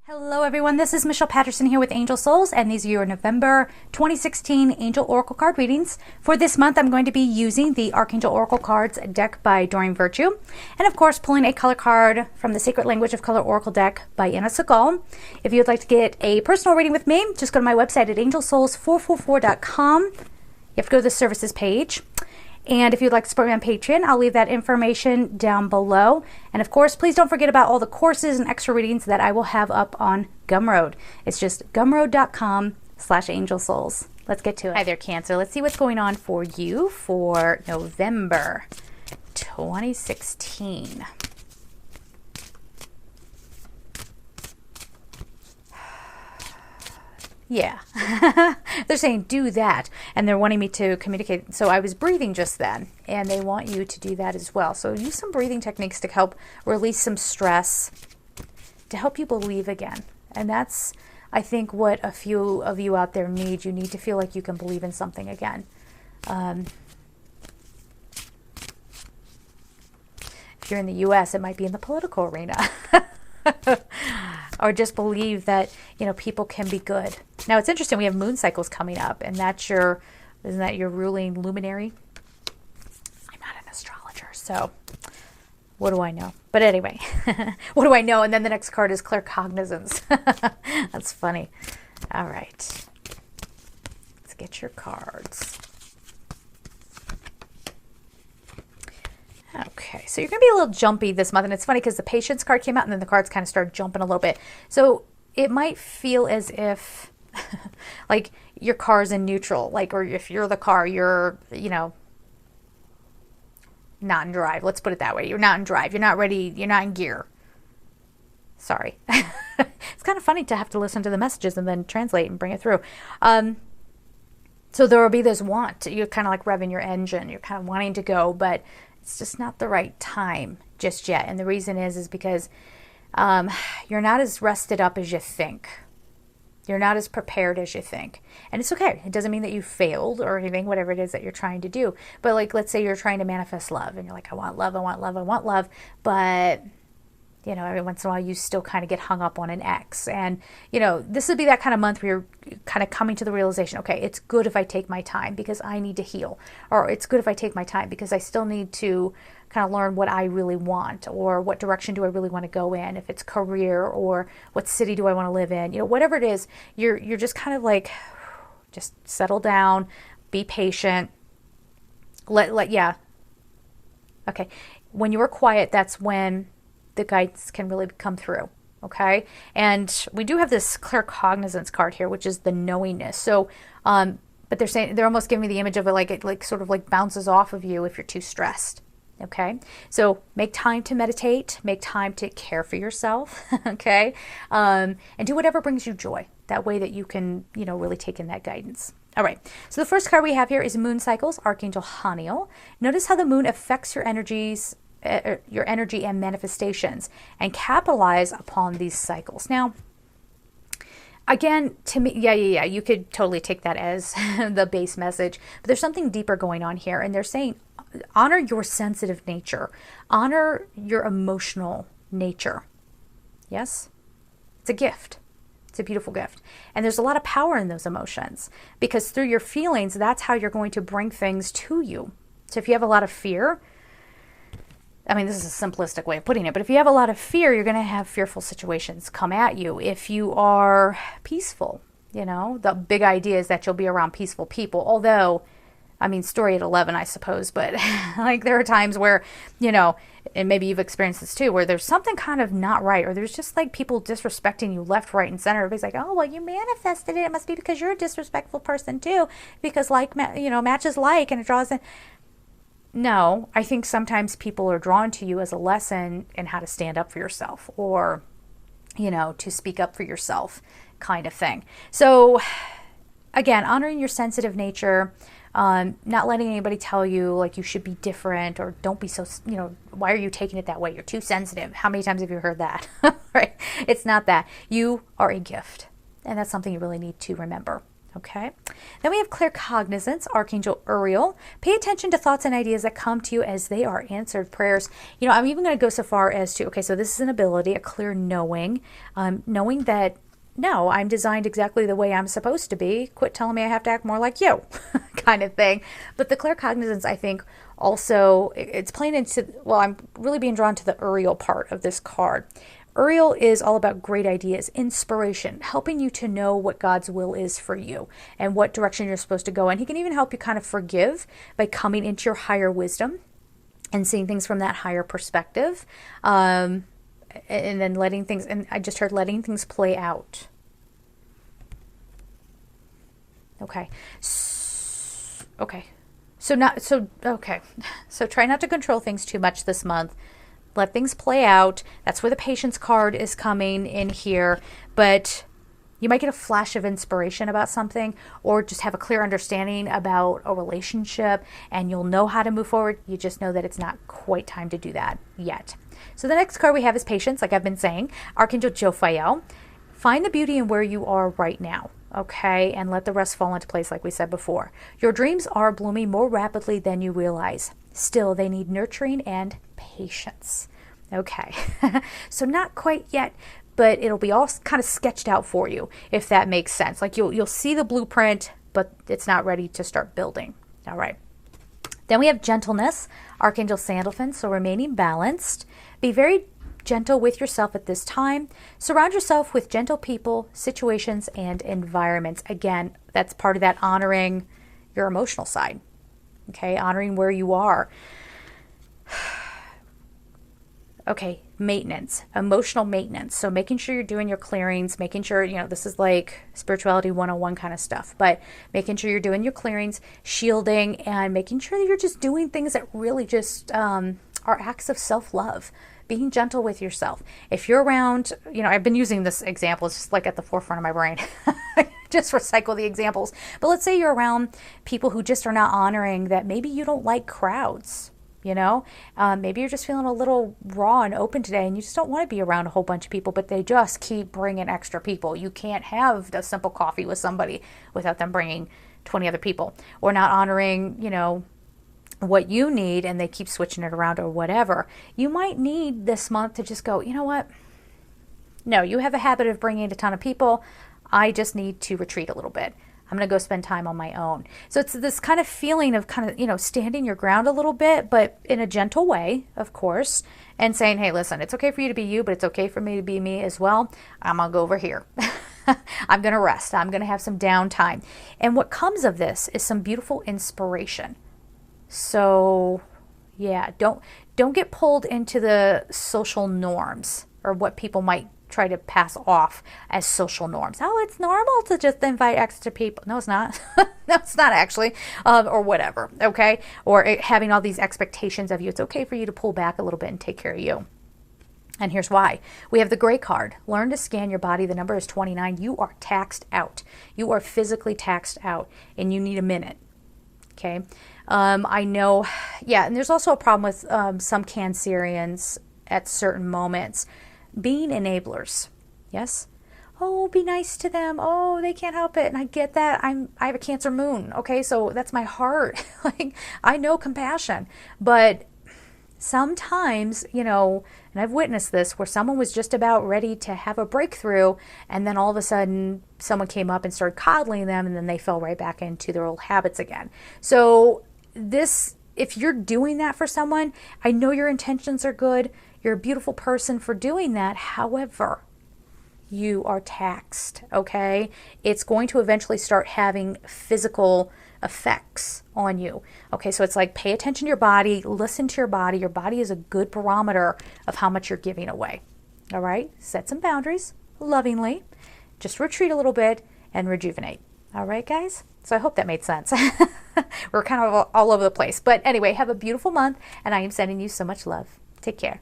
Hello everyone, this is Michelle Patterson here with Angel Souls, and these are your November 2016 Angel Oracle card readings. For this month, I'm going to be using the Archangel Oracle cards deck by Doreen Virtue, and of course pulling a color card from the Sacred Language of Color Oracle deck by Anna Segal. If you'd like to get a personal reading with me, just go to my website at angelsouls444.com. You have to go to the services page. And if you'd like to support me on Patreon, I'll leave that information down below. And of course, please don't forget about all the courses and extra readings that I will have up on Gumroad. It's just gumroad.com/angelsouls. Let's get to it. Hi there, Cancer. Let's see what's going on for you for November 2016. Yeah, they're saying do that, and they're wanting me to communicate. So I was breathing just then, and they want you to do that as well. So use some breathing techniques to help release some stress, to help you believe again. And that's, I think, what a few of you out there need. You need to feel like you can believe in something again. If you're in the U.S., it might be in the political arena. Or just believe that, you know, people can be good. Now, it's interesting. We have moon cycles coming up, and that's your, isn't that your ruling luminary? I'm not an astrologer, so what do I know? But anyway, what do I know? And then the next card is clear cognizance. That's funny. All right. Let's get your cards. Okay, so you're going to be a little jumpy this month, and it's funny because the patience card came out and then the cards kind of started jumping a little bit. So it might feel as if like your car's in neutral, like, or if you're the car, you're, you know, not in drive. Let's put it that way. You're not in drive. You're not ready. You're not in gear. Sorry. It's kind of funny to have to listen to the messages and then translate and bring it through. So there will be this want. You're kind of like revving your engine. You're kind of wanting to go, but it's just not the right time just yet. And the reason is because you're not as rested up as you think. You're not as prepared as you think. And it's okay. It doesn't mean that you failed or anything, whatever it is that you're trying to do. But like, let's say you're trying to manifest love and you're like, I want love, I want love, I want love. But, you know, every once in a while you still kind of get hung up on an ex. And, you know, this would be that kind of month where you're kind of coming to the realization, okay, it's good if I take my time because I need to heal. Or it's good if I take my time because I still need to kind of learn what I really want, or what direction do I really want to go in, if it's career, or what city do I want to live in, you know, whatever it is, you're just kind of like, just settle down, be patient, yeah. Okay. When you're quiet, that's when the guides can really come through. Okay. And we do have this clear cognizance card here, which is the knowingness. So, but they're saying, they're almost giving me the image of it like, it like sort of like bounces off of you if you're too stressed. Okay, so make time to meditate, make time to care for yourself, okay, and do whatever brings you joy. That way that you can, you know, really take in that guidance. All right, so the first card we have here is Moon Cycles, Archangel Haniel. Notice how the moon affects your energies, your energy and manifestations, and capitalize upon these cycles. Now, again, to me, yeah, you could totally take that as the base message, but there's something deeper going on here, and they're saying, honor your sensitive nature. Honor your emotional nature. Yes? It's a gift. It's a beautiful gift. And there's a lot of power in those emotions because through your feelings, that's how you're going to bring things to you. So if you have a lot of fear, I mean, this is a simplistic way of putting it, but if you have a lot of fear, you're going to have fearful situations come at you. If you are peaceful, you know, the big idea is that you'll be around peaceful people, although, I mean, story at 11, I suppose, but like there are times where, you know, and maybe you've experienced this too, where there's something kind of not right, or there's just like people disrespecting you left, right, and center. Everybody's like, oh, well, you manifested it. It must be because you're a disrespectful person too, because like, you know, matches like, and it draws in. No, I think sometimes people are drawn to you as a lesson in how to stand up for yourself, or, you know, to speak up for yourself kind of thing. So again, honoring your sensitive nature, not letting anybody tell you like you should be different, or don't be so, you know, why are you taking it that way? You're too sensitive. How many times have you heard that? Right? It's not that. You are a gift, and that's something you really need to remember. Okay. Then we have clear cognizance, Archangel Uriel. Pay attention to thoughts and ideas that come to you as they are answered prayers. You know, I'm even going to go so far as to, okay, so this is an ability, a clear knowing, knowing that, no, I'm designed exactly the way I'm supposed to be. Quit telling me I have to act more like you kind of thing. But the clear cognizance, I think, also, it's playing into, well, I'm really being drawn to the Uriel part of this card. Uriel is all about great ideas, inspiration, helping you to know what God's will is for you and what direction you're supposed to go in. He can even help you kind of forgive by coming into your higher wisdom and seeing things from that higher perspective. And then letting things, and I just heard letting things play out. Okay. Okay. So try not to control things too much this month. Let things play out. That's where the patience card is coming in here. But you might get a flash of inspiration about something, or just have a clear understanding about a relationship, and you'll know how to move forward. You just know that it's not quite time to do that yet. So the next card we have is patience, like I've been saying. Archangel Jophiel. Find the beauty in where you are right now, okay? And let the rest fall into place, like we said before. Your dreams are blooming more rapidly than you realize. Still, they need nurturing and patience. Okay, so not quite yet, but it'll be all kind of sketched out for you, if that makes sense. Like you'll see the blueprint, but it's not ready to start building. All right. Then we have gentleness, Archangel Sandalphon, so remaining balanced. Be very gentle with yourself at this time. Surround yourself with gentle people, situations, and environments. Again, that's part of that honoring your emotional side. Okay, honoring where you are. Okay, maintenance, emotional maintenance. So making sure you're doing your clearings, making sure, you know, this is like spirituality 101 kind of stuff, but making sure you're doing your clearings, shielding, and making sure that you're just doing things that really just are acts of self-love. Being gentle with yourself. If you're around, you know, I've been using this example, it's just like at the forefront of my brain. Just recycle the examples. But let's say you're around people who just are not honoring that. Maybe you don't like crowds, you know. Maybe you're just feeling a little raw and open today and you just don't want to be around a whole bunch of people, but they just keep bringing extra people. You can't have a simple coffee with somebody without them bringing 20 other people, or not honoring, you know, what you need, and they keep switching it around or whatever. You might need this month to just go, you know what? No, you have a habit of bringing a ton of people. I just need to retreat a little bit. I'm going to go spend time on my own. So it's this kind of feeling of kind of, you know, standing your ground a little bit, but in a gentle way, of course, and saying, hey, listen, it's okay for you to be you, but it's okay for me to be me as well. I'm going to go over here. I'm going to rest. I'm going to have some downtime. And what comes of this is some beautiful inspiration. So yeah, don't get pulled into the social norms or what people might try to pass off as social norms. Oh, it's normal to just invite extra people. No, it's not. No, it's not actually, or whatever. Okay. Or having all these expectations of you. It's okay for you to pull back a little bit and take care of you. And here's why. We have the gray card. Learn to scan your body. The number is 29. You are taxed out. You are physically taxed out, and you need a minute. Okay. I know, yeah, and there's also a problem with some Cancerians at certain moments being enablers. Yes? Oh, be nice to them. Oh, they can't help it. And I get that. I have a Cancer moon. Okay, so that's my heart. Like, I know compassion. But sometimes, you know, and I've witnessed this, where someone was just about ready to have a breakthrough, and then all of a sudden someone came up and started coddling them, and then they fell right back into their old habits again. So if you're doing that for someone, I know your intentions are good. You're a beautiful person for doing that. However, you are taxed, okay? It's going to eventually start having physical effects on you. Okay, so it's like, pay attention to your body, listen to your body. Your body is a good barometer of how much you're giving away. All right, set some boundaries lovingly. Just retreat a little bit and rejuvenate. All right, guys? So I hope that made sense. We're kind of all over the place. But anyway, have a beautiful month, and I am sending you so much love. Take care.